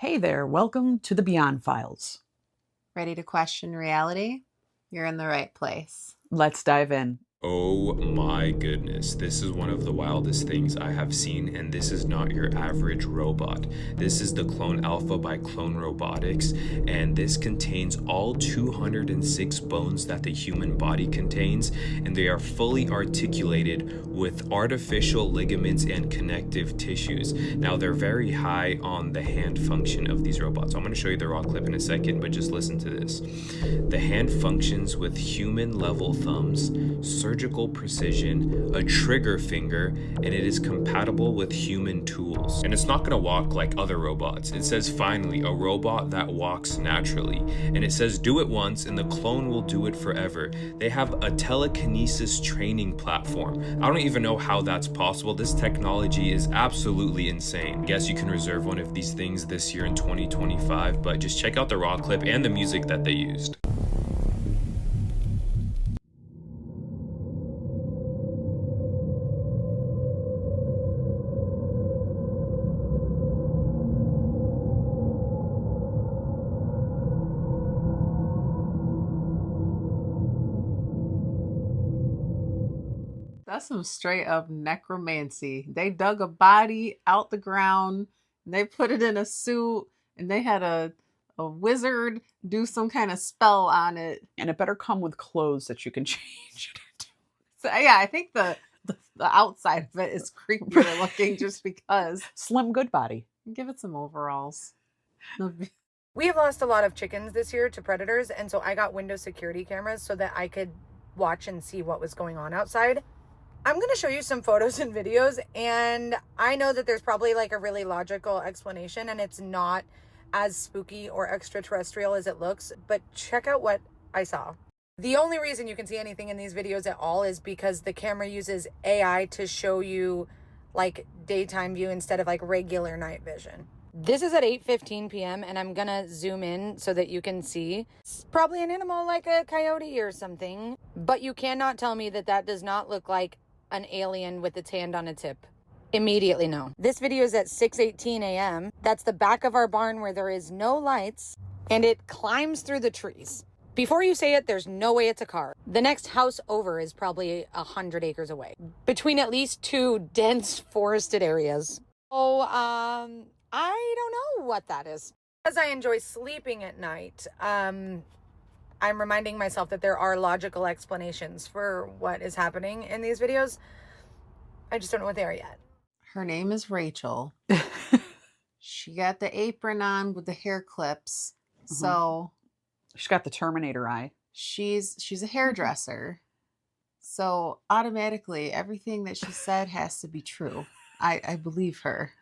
Hey there, welcome to the Beyond Files. Ready to question reality? You're in the right place. Let's dive in. Oh my goodness, this is one of the wildest things I have seen, and this is not your average robot. This is the Clone Alpha by Clone Robotics, and this contains all 206 bones that the human body contains, and they are fully articulated with artificial ligaments and connective tissues. Now, they're very high on the hand function of these robots. I'm going to show you the raw clip in a second, but just listen to this. The hand functions with human-level thumbs, surgical precision, a trigger finger, and it is compatible with human tools. And it's not going to walk like other robots. It says, finally, a robot that walks naturally. And it says, do it once and the clone will do it forever. They have a telekinesis training platform. I don't even know how that's possible. This technology is absolutely insane. I guess you can reserve one of these things this year in 2025, but just check out the raw clip and the music that they used. That's some straight up necromancy. They dug a body out the ground, and they put it in a suit, and they had a wizard do some kind of spell on it. And it better come with clothes that you can change it into. So yeah, I think the outside of it is creepier looking just because. Slim good body. Give it some overalls. We have lost a lot of chickens this year to predators, and so I got window security cameras so that I could watch and see what was going on outside. I'm going to show you some photos and videos, and I know that there's probably like a really logical explanation, and it's not as spooky or extraterrestrial as it looks, but check out what I saw. The only reason you can see anything in these videos at all is because the camera uses AI to show you like daytime view instead of like regular night vision. This is at 8:15 p.m. and I'm gonna zoom in so that you can see. It's probably an animal like a coyote or something, but you cannot tell me that that does not look like an alien with its hand on its hip. Immediately no. This video is at 6:18 a.m. That's the back of our barn where there is no lights, and it climbs through the trees. Before you say it, there's no way it's a car. The next house over is probably 100 acres away, between at least two dense forested areas. Oh, I don't know what that is. As I enjoy sleeping at night, I'm reminding myself that there are logical explanations for what is happening in these videos. I just don't know what they are yet. Her name is Rachel. She got the apron on with the hair clips. Mm-hmm. So she's got the Terminator eye. She's a hairdresser. So automatically everything that she said has to be true. I believe her.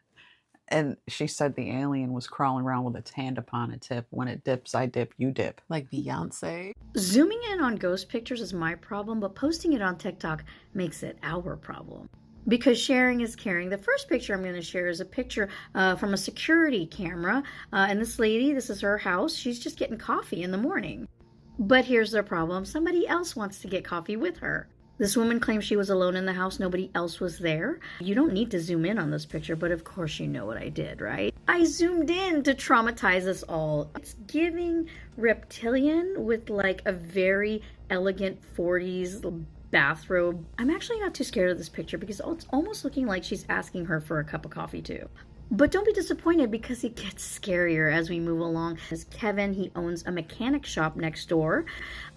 And she said the alien was crawling around with its hand upon its hip. When it dips, I dip, you dip. Like Beyonce. Zooming in on ghost pictures is my problem, but posting it on TikTok makes it our problem. Because sharing is caring. The first picture I'm going to share is a picture from a security camera. And this lady, this is her house. She's just getting coffee in the morning. But here's the problem. Somebody else wants to get coffee with her. This woman claims she was alone in the house. Nobody else was there. You don't need to zoom in on this picture, but of course you know what I did, right? I zoomed in to traumatize us all. It's giving reptilian with like a very elegant 40s bathrobe. I'm actually not too scared of this picture because it's almost looking like she's asking her for a cup of coffee too. But don't be disappointed because it gets scarier as we move along. As Kevin, he owns a mechanic shop next door.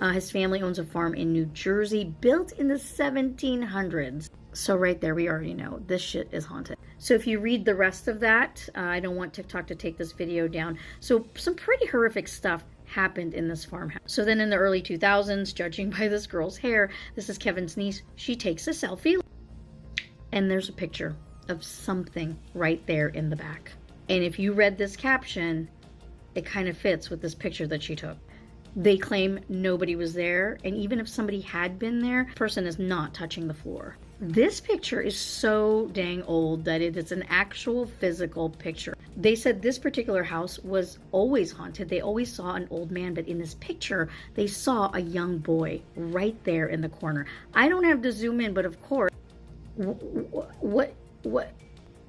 His family owns a farm in New Jersey built in the 1700s. So right there, we already know this shit is haunted. So if you read the rest of that, I don't want TikTok to take this video down. So some pretty horrific stuff happened in this farmhouse. So then in the early 2000s, judging by this girl's hair, this is Kevin's niece, she takes a selfie. And there's a picture of something right there in the back. And if you read this caption, it kind of fits with this picture that she took. They claim nobody was there, and even if somebody had been there, the person is not touching the floor. This picture is so dang old that it is an actual physical picture. They said this particular house was always haunted. They always saw an old man, but in this picture, they saw a young boy right there in the corner. I don't have to zoom in, but of course, what?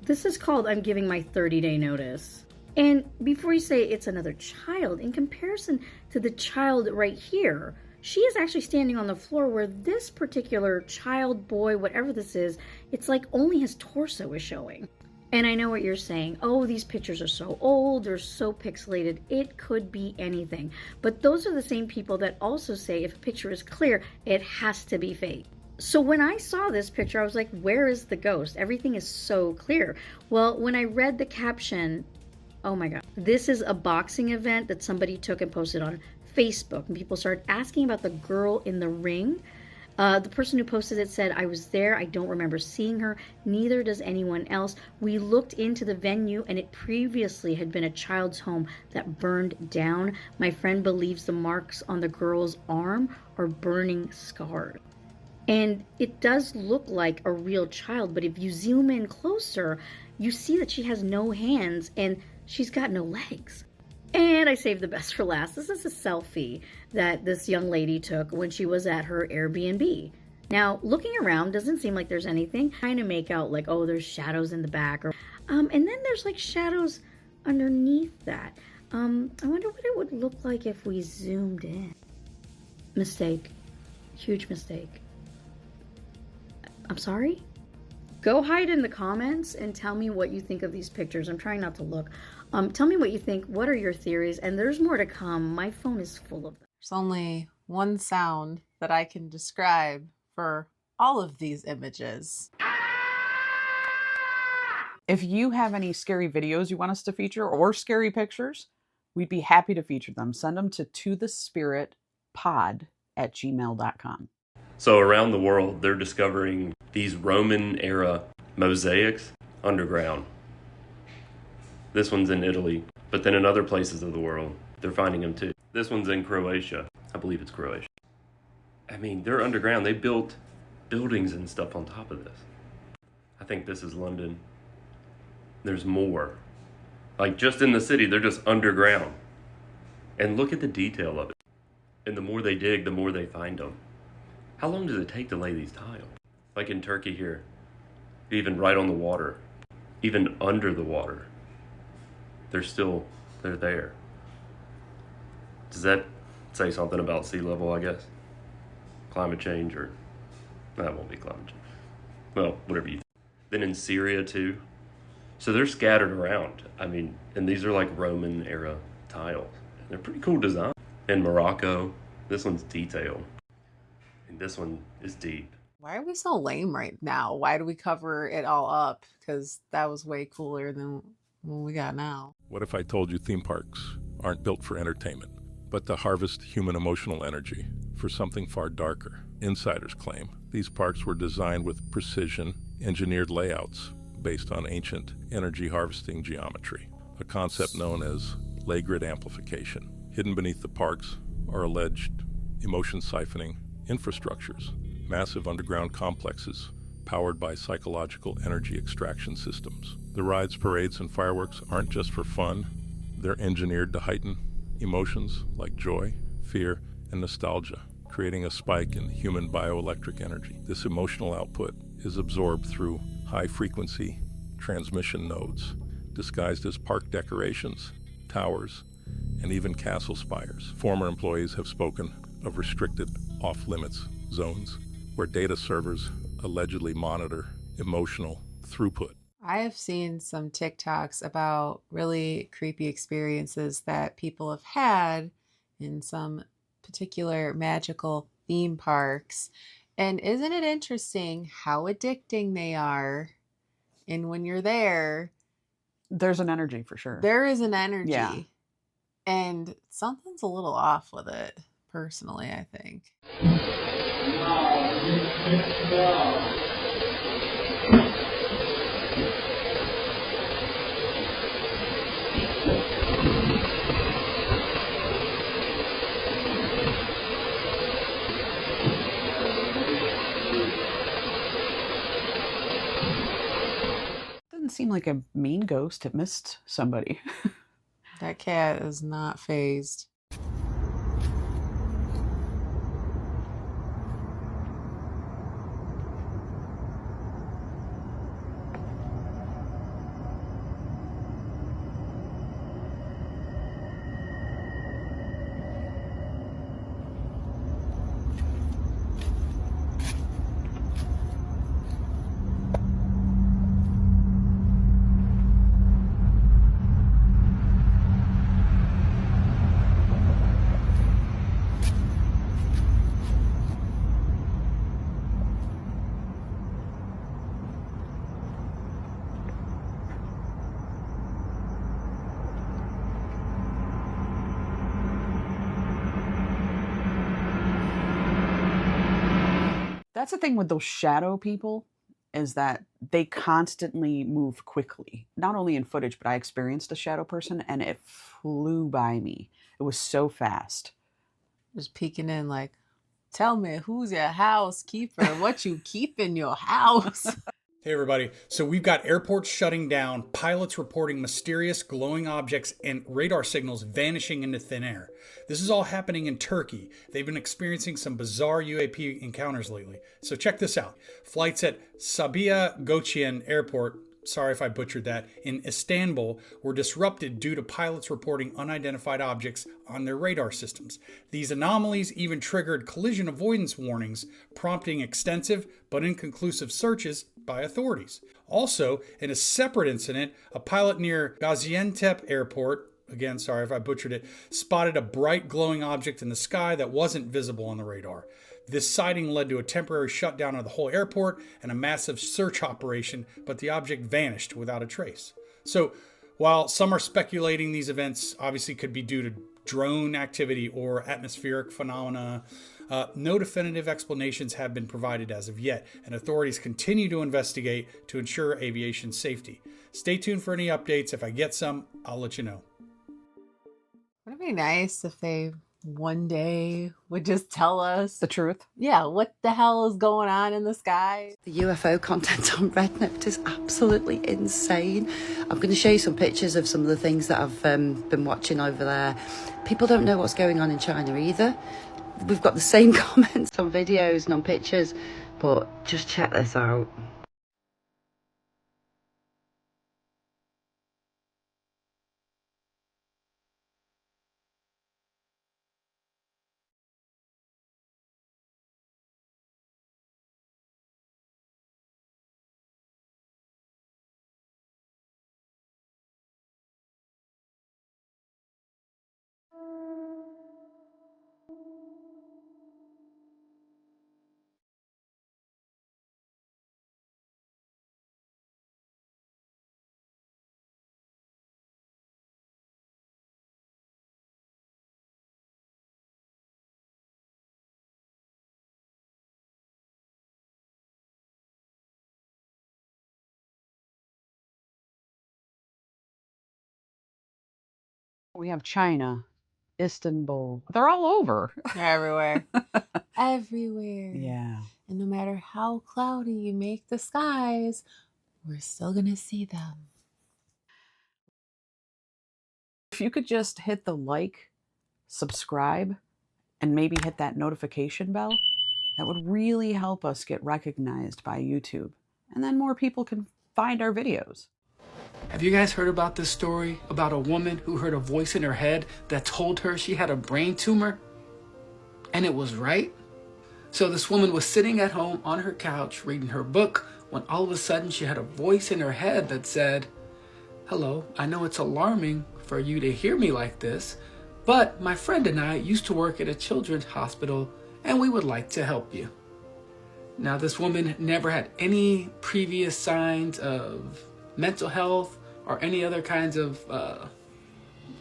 This is called I'm giving my 30-day notice. And before you say it's another child, in comparison to the child right here, she is actually standing on the floor where this particular child, boy, whatever this is, it's like only his torso is showing. And I know what you're saying. Oh, these pictures are so old, they're so pixelated. It could be anything. But those are the same people that also say if a picture is clear, it has to be fake. So when I saw this picture, I was like, where is the ghost? Everything is so clear. Well, when I read the caption, oh my God, this is a boxing event that somebody took and posted on Facebook. And people started asking about the girl in the ring. The person who posted it said, I was there. I don't remember seeing her. Neither does anyone else. We looked into the venue and it previously had been a child's home that burned down. My friend believes the marks on the girl's arm are burning scars. And it does look like a real child, but if you zoom in closer, you see that she has no hands and she's got no legs. And I saved the best for last. This is a selfie that this young lady took when she was at her Airbnb. Now, looking around doesn't seem like there's anything. Trying to make out like, oh, there's shadows in the back. And then there's like shadows underneath that. I wonder what it would look like if we zoomed in. Mistake. Huge mistake. I'm sorry? Go hide in the comments and tell me what you think of these pictures. I'm trying not to look. Tell me what you think. What are your theories? And there's more to come. My phone is full of them. There's only one sound that I can describe for all of these images. If you have any scary videos you want us to feature or scary pictures, we'd be happy to feature them. Send them to tothespiritpod@gmail.com. So around the world, they're discovering these Roman era mosaics underground. This one's in Italy, but then in other places of the world, they're finding them too. This one's in Croatia. I believe it's Croatia. I mean, they're underground. They built buildings and stuff on top of this. I think this is London. There's more. Like just in the city, they're just underground. And look at the detail of it. And the more they dig, the more they find them. How long does it take to lay these tiles? Like in Turkey here, even right on the water, even under the water, they're there. Does that say something about sea level, I guess? Climate change, or that won't be climate change. Well, whatever you think. Then in Syria too. So they're scattered around. I mean, and these are like Roman era tiles. They're pretty cool design. In Morocco, this one's detailed. And this one is deep. Why are we so lame right now? Why do we cover it all up? Because that was way cooler than what we got now. What if I told you theme parks aren't built for entertainment, but to harvest human emotional energy for something far darker? Insiders claim these parks were designed with precision, engineered layouts based on ancient energy harvesting geometry, a concept known as ley grid amplification. Hidden beneath the parks are alleged emotion siphoning infrastructures, massive underground complexes powered by psychological energy extraction systems. The rides, parades, and fireworks aren't just for fun. They're engineered to heighten emotions like joy, fear, and nostalgia, creating a spike in human bioelectric energy. This emotional output is absorbed through high-frequency transmission nodes, disguised as park decorations, towers, and even castle spires. Former employees have spoken of restricted off-limits zones where data servers allegedly monitor emotional throughput. I have seen some TikToks about really creepy experiences that people have had in some particular magical theme parks. And isn't it interesting how addicting they are? And when you're there, There's an energy for sure. there is an energy. Yeah. And something's a little off with it, personally, I think. Doesn't seem like a mean ghost. It missed somebody. That cat is not phased. That's the thing with those shadow people, is that they constantly move quickly. Not only in footage, but I experienced a shadow person and it flew by me. It was so fast. Just peeking in like, tell me, who's your housekeeper? What you keep in your house? Hey everybody, so we've got airports shutting down, pilots reporting mysterious glowing objects and radar signals vanishing into thin air. This is all happening in Turkey. They've been experiencing some bizarre UAP encounters lately. So check this out. Flights at Sabiha Gökçen Airport, sorry if I butchered that, in Istanbul were disrupted due to pilots reporting unidentified objects on their radar systems. These anomalies even triggered collision avoidance warnings, prompting extensive but inconclusive searches by authorities. Also, in a separate incident, a pilot near Gaziantep Airport, again, sorry if I butchered it, spotted a bright glowing object in the sky that wasn't visible on the radar. This sighting led to a temporary shutdown of the whole airport and a massive search operation, but the object vanished without a trace. So, while some are speculating these events obviously could be due to drone activity or atmospheric phenomena, no definitive explanations have been provided as of yet, and authorities continue to investigate to ensure aviation safety. Stay tuned for any updates. If I get some, I'll let you know. Would it be nice if they one day would just tell us The truth. yeah, what the hell is going on in the sky? The UFO content on Redneck is absolutely insane. I'm going to show you some pictures of some of the things that I've been watching over there. People don't know what's going on in China either. We've got the same comments on videos and on pictures, but just check this out. We have China, Istanbul. They're all over. Everywhere. Everywhere. Yeah. And no matter how cloudy you make the skies, we're still gonna see them. If you could just hit the like, subscribe, and maybe hit that notification bell, that would really help us get recognized by YouTube. And then more people can find our videos. Have you guys heard about this story about a woman who heard a voice in her head that told her she had a brain tumor? And it was right? So this woman was sitting at home on her couch reading her book when all of a sudden she had a voice in her head that said, "Hello, I know it's alarming for you to hear me like this, but my friend and I used to work at a children's hospital and we would like to help you." Now this woman never had any previous signs of mental health or any other kinds of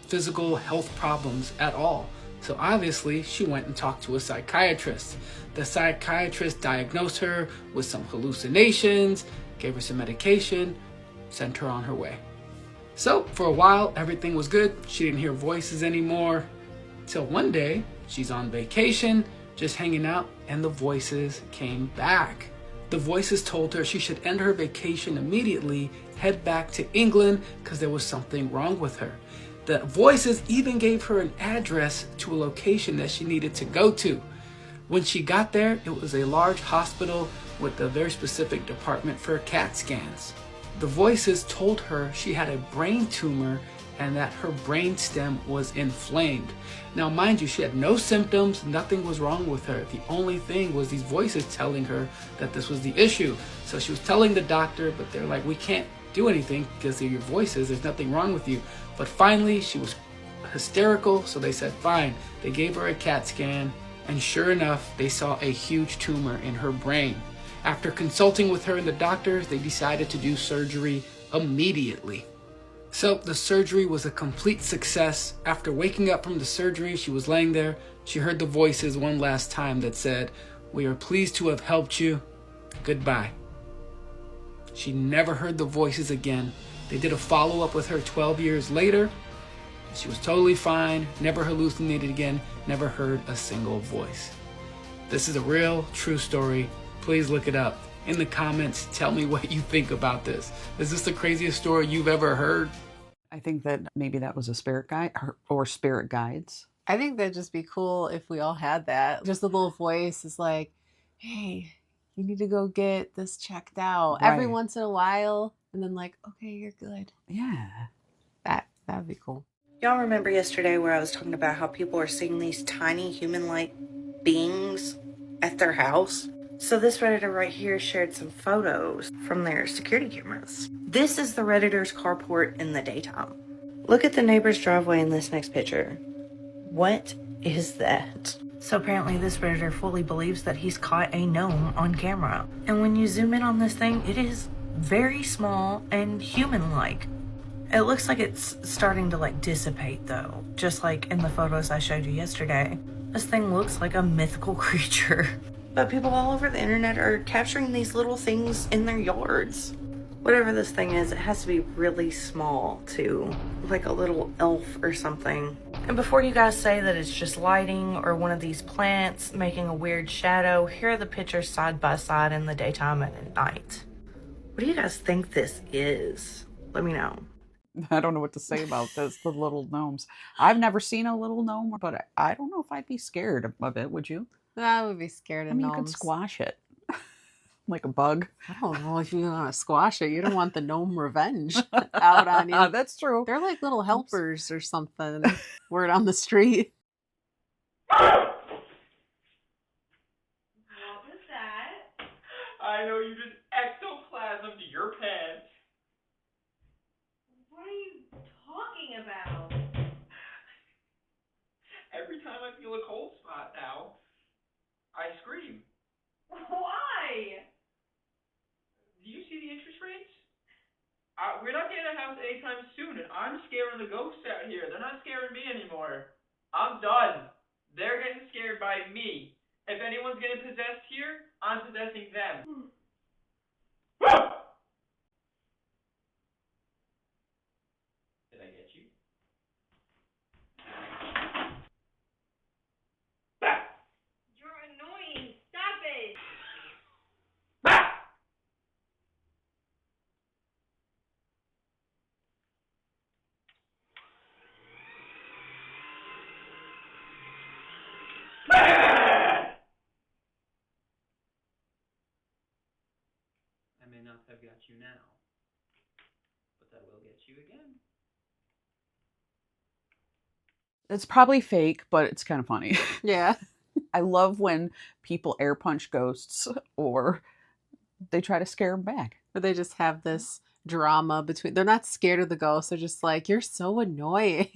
physical health problems at all. So obviously she went and talked to a psychiatrist. The psychiatrist diagnosed her with some hallucinations, gave her some medication, sent her on her way. So for a while, everything was good. She didn't hear voices anymore. Till one day, she's on vacation, just hanging out, and the voices came back. The voices told her she should end her vacation immediately, head back to England, because there was something wrong with her. The voices even gave her an address to a location that she needed to go to. When she got there, it was a large hospital with a very specific department for CAT scans. The voices told her she had a brain tumor and that her brainstem was inflamed. Now, mind you, she had no symptoms, nothing was wrong with her. The only thing was these voices telling her that this was the issue. So she was telling the doctor, but they're like, "We can't do anything because of your voices, there's nothing wrong with you." But finally, she was hysterical, so they said, fine. They gave her a CAT scan, and sure enough, they saw a huge tumor in her brain. After consulting with her and the doctors, they decided to do surgery immediately. So the surgery was a complete success. After waking up from the surgery, she was laying there. She heard the voices one last time that said, We are pleased to have helped you. Goodbye. She never heard the voices again. They did a follow-up with her 12 years later. She was totally fine, never hallucinated again, never heard a single voice. This is a real, true story. Please look it up. In the comments, tell me what you think about this. Is this the craziest story you've ever heard? I think that maybe that was a spirit guide or spirit guides. I think that'd just be cool if we all had that. Just a little voice is like, hey, you need to go get this checked out every Right. once in a while. And then like, okay, you're good. Yeah. That'd be cool. Y'all remember yesterday where I was talking about how people are seeing these tiny human-like beings at their house? So this Redditor right here shared some photos from their security cameras. This is the Redditor's carport in the daytime. Look at the neighbor's driveway in this next picture. What is that? So apparently this Redditor fully believes that he's caught a gnome on camera. And when you zoom in on this thing, it is very small and human-like. It looks like it's starting to like dissipate though, just like in the photos I showed you yesterday. This thing looks like a mythical creature. But people all over the internet are capturing these little things in their yards. Whatever this thing is, it has to be really small too, like a little elf or something. And before you guys say that it's just lighting or one of these plants making a weird shadow, here are the pictures side by side in the daytime and at night. What do you guys think this is? Let me know. I don't know what to say about this, the little gnomes. I've never seen a little gnome, but I don't know if I'd be scared of it, would you? I would be scared of I mean, gnomes. you could squash it. Like a bug. I don't know if you want to squash it. You don't want the gnome revenge out on you. That's true. They're like little helpers or something. Word on the street. What was that? I know you just ectoplasm to your pants. What are you talking about? Every time I feel a cold spot now, I scream. Why? Do you see the interest rates? We're not getting a house anytime soon, and I'm scaring the ghosts out here. They're not scaring me anymore. I'm done. They're getting scared by me. If anyone's getting possessed here, I'm possessing them. Did I get you? You're annoying. Stop it. I may not have got you now, but I will get you again. It's probably fake, but it's kind of funny. Yeah. I love when people air punch ghosts or they try to scare them back. Or they just have this drama between. They're not scared of the ghost. They're just like, you're so annoying.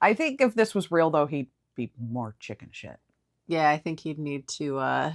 I think if this was real, though, he'd be more chicken shit. Yeah, I think he'd need to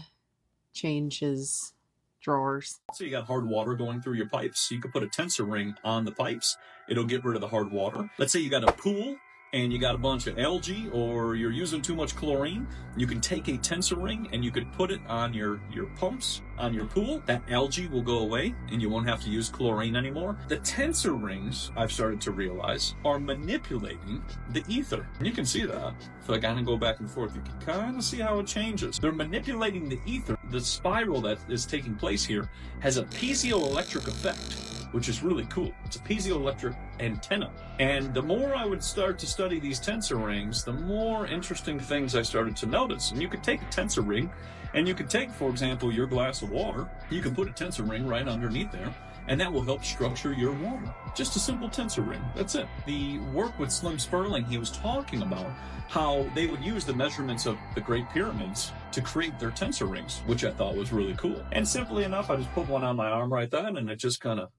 change his drawers. So you got hard water going through your pipes. You could put a tensor ring on the pipes. It'll get rid of the hard water. Let's say you got a pool and you got a bunch of algae or you're using too much chlorine. You can take a tensor ring and you could put it on your pumps on your pool. That algae will go away and you won't have to use chlorine anymore. The tensor rings, I've started to realize, are manipulating the ether. And you can see that. If I kind of go back and forth, you can kind of see how it changes. They're manipulating the ether. The spiral that is taking place here has a piezoelectric effect, which is really cool. It's a piezoelectric antenna. And the more I would start to study these tensor rings, the more interesting things I started to notice. And you could take a tensor ring, and you could take, for example, your glass of water. You can put a tensor ring right underneath there, and that will help structure your water. Just a simple tensor ring. That's it. The work with Slim Sperling, he was talking about how they would use the measurements of the Great Pyramids to create their tensor rings, which I thought was really cool. And simply enough, I just put one on my arm right then, and it just kind of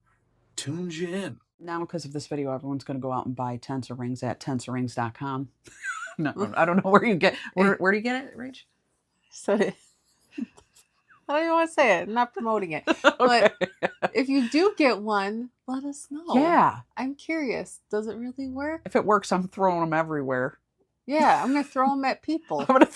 tunes you in. Now, because of this video, everyone's going to go out and buy tensor rings at tensorrings.com. No, I don't know where you get. Where do you get it, Rach? So I don't even want to say it. I'm not promoting it. Okay. But if you do get one, let us know. Yeah. I'm curious. Does it really work? If it works, I'm throwing them everywhere. Yeah, I'm going to throw them at people. I'm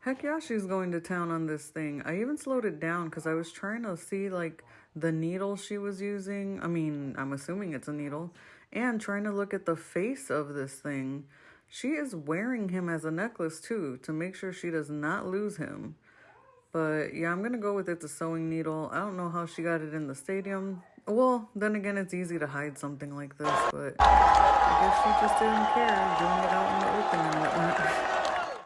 gonna Heck yeah, she's going to town on this thing. I even slowed it down because I was trying to see like the needle she was using. I mean, I'm assuming it's a needle. And trying to look at the face of this thing. She is wearing him as a necklace too to make sure she does not lose him. But yeah, I'm going to go with it's a sewing needle. I don't know how she got it in the stadium. Well, then again, it's easy to hide something like this, but I guess she just didn't care doing it out in the open and whatnot.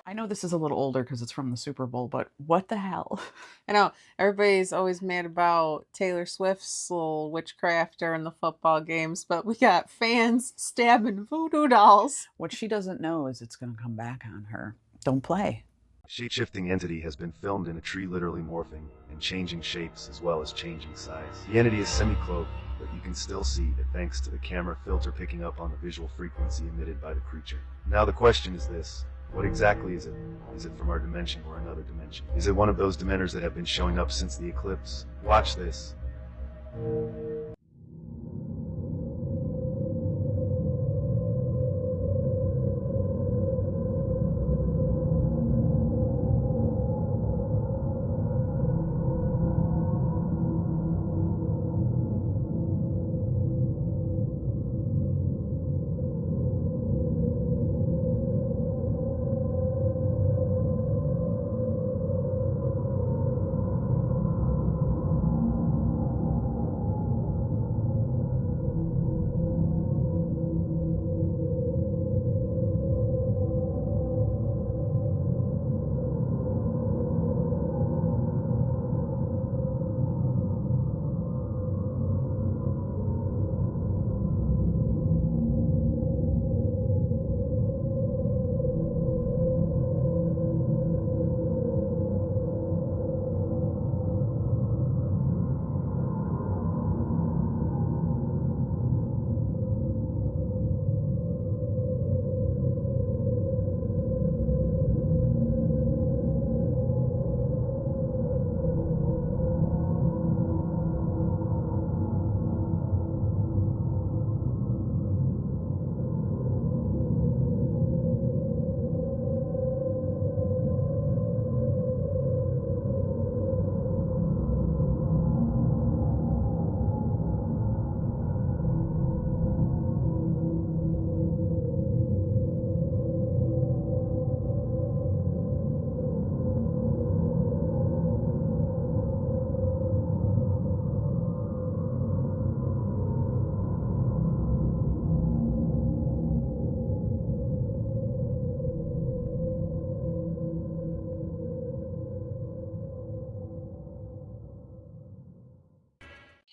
I know this is a little older because it's from the Super Bowl, but what the hell? I know everybody's always mad about Taylor Swift's little witchcraft during the football games, but we got fans stabbing voodoo dolls. What she doesn't know is it's going to come back on her. Don't play. Shape-shifting entity has been filmed in a tree literally morphing and changing shapes as well as changing size. The entity is semi-cloaked, but you can still see that thanks to the camera filter picking up on the visual frequency emitted by the creature. Now the question is this. What exactly is it? Is it from our dimension or another dimension? Is it one of those dementors that have been showing up since the eclipse? Watch this.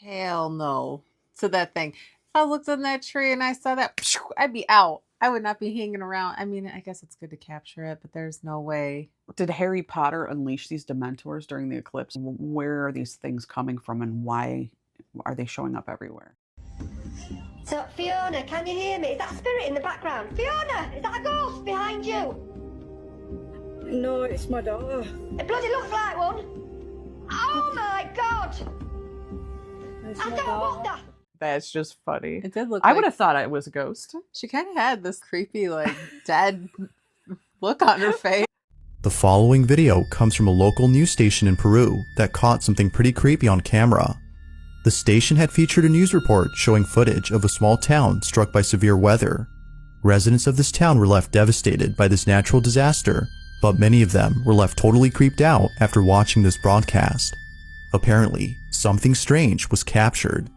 Hell no to that thing. If I looked on that tree and I saw that, I'd be out. I would not be hanging around. I mean, I guess it's good to capture it, but there's no way. Did Harry Potter unleash these dementors during the eclipse? Where are these things coming from and why are they showing up everywhere? So, Fiona, can you hear me? Is that a spirit in the background? Fiona, is that a ghost behind you? No, it's my daughter. It bloody looks like one. Oh my God! I don't want that. That's just funny. It did look I like... would have thought it was a ghost. She kind of had this creepy, like, dead look on her face. The following video comes from a local news station in Peru that caught something pretty creepy on camera. The station had featured a news report showing footage of a small town struck by severe weather. Residents of this town were left devastated by this natural disaster, but many of them were left totally creeped out after watching this broadcast. Apparently, something strange was captured.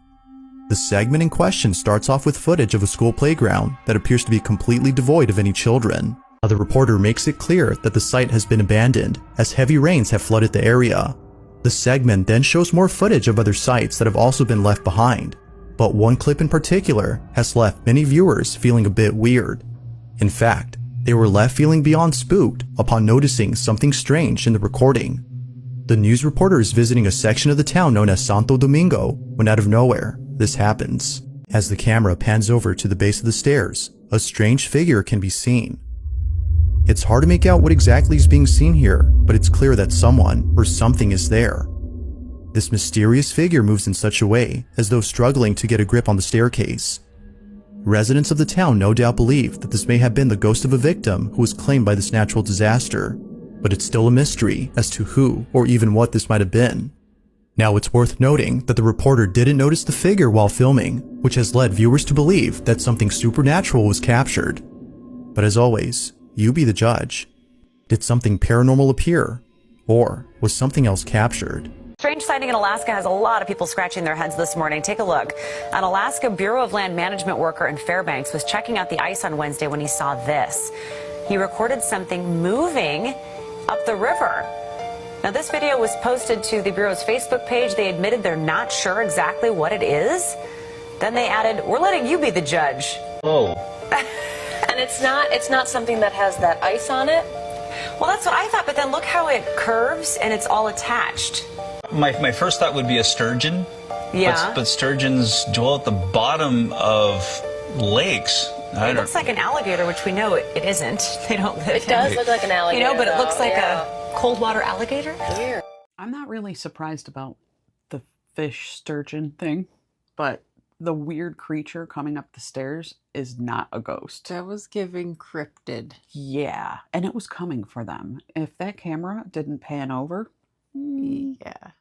The segment in question starts off with footage of a school playground that appears to be completely devoid of any children. The reporter makes it clear that the site has been abandoned as heavy rains have flooded the area. The segment then shows more footage of other sites that have also been left behind, but one clip in particular has left many viewers feeling a bit weird. In fact, they were left feeling beyond spooked upon noticing something strange in the recording. The news reporter is visiting a section of the town known as Santo Domingo when out of nowhere, this happens. As the camera pans over to the base of the stairs, a strange figure can be seen. It's hard to make out what exactly is being seen here, but it's clear that someone or something is there. This mysterious figure moves in such a way as though struggling to get a grip on the staircase. Residents of the town no doubt believe that this may have been the ghost of a victim who was claimed by this natural disaster. but it's still a mystery as to who or even what this might have been. Now, it's worth noting that the reporter didn't notice the figure while filming, which has led viewers to believe that something supernatural was captured. But as always, you be the judge. Did something paranormal appear? Or was something else captured? Strange sighting in Alaska has a lot of people scratching their heads this morning. Take a look. An Alaska Bureau of Land Management worker in Fairbanks was checking out the ice on Wednesday when he saw this. He recorded something moving up the river. Now, this video was posted to the Bureau's Facebook page. They admitted they're not sure exactly what it is. Then they added, "We're letting you be the judge." Oh. And it's not something that has that ice on it? Well, that's what I thought, but then look how it curves and it's all attached. My first thought would be a sturgeon. Yeah. But sturgeons dwell at the bottom of lakes. It looks like an alligator, which we know it isn't. They don't live It does look like an alligator. You know, but it looks though. like Yeah. a cold water alligator. Weird. I'm not really surprised about the fish sturgeon thing, but the weird creature coming up the stairs is not a ghost. That was giving cryptid. Yeah, and it was coming for them. If that camera didn't pan over, yeah.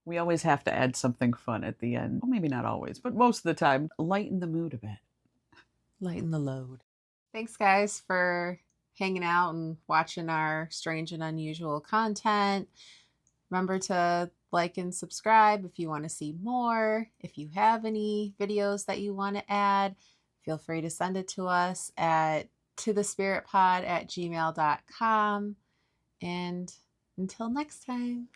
we always have to add something fun at the end. Well, maybe not always, but most of the time, lighten the mood a bit. Lighten the load. Thanks, guys, for hanging out and watching our strange and unusual content. Remember to like and subscribe if you want to see more. If you have any videos that you want to add, feel free to send it to us at tothespiritpod@gmail.com. And until next time.